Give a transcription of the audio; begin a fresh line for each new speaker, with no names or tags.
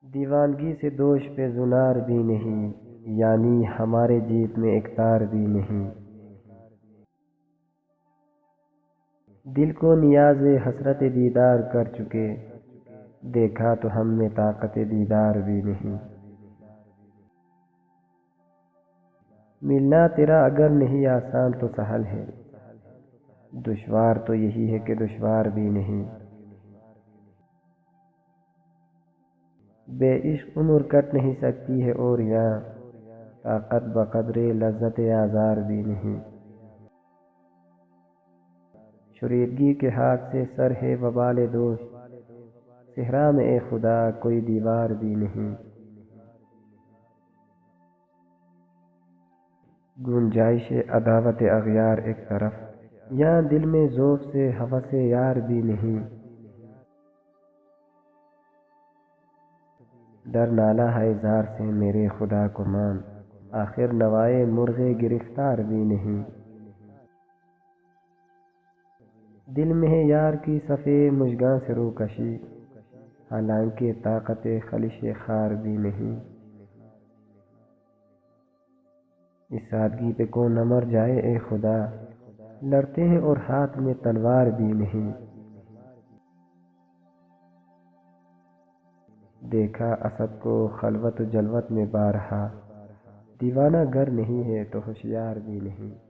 دیوانگی سے دوش پہ زنار بھی نہیں، یعنی ہمارے جیت میں ایک تار بھی نہیں۔ دل کو نیاز حسرت دیدار کر چکے، دیکھا تو ہم میں طاقت دیدار بھی نہیں۔ ملنا تیرا اگر نہیں آسان تو سہل ہے، دشوار تو یہی ہے کہ دشوار بھی نہیں۔ بے عشق عمر کٹ نہیں سکتی ہے اور یہاں طاقت بقدر لذت آزار بھی نہیں۔ شوریدگی کے ہاتھ سے سر ہے وبال دوش، صحرا میں اے خدا کوئی دیوار بھی نہیں۔ گنجائش عداوت اغیار ایک طرف، یہاں دل میں ذوق سے ہوس یار بھی نہیں۔ ڈر نالہ ہے زار سے میرے خدا کو مان، آخر نوائے مرغ گرفتار بھی نہیں۔ دل میں ہے یار کی صفے مژگاں سے روکشی، حالانکہ طاقت خلش خار بھی نہیں۔ اس سادگی پہ کون نہ مر جائے اے خدا، لڑتے ہیں اور ہاتھ میں تلوار بھی نہیں۔ دیکھا اسد کو خلوت و جلوت میں بارہا، دیوانہ گر نہیں ہے تو ہوشیار بھی نہیں۔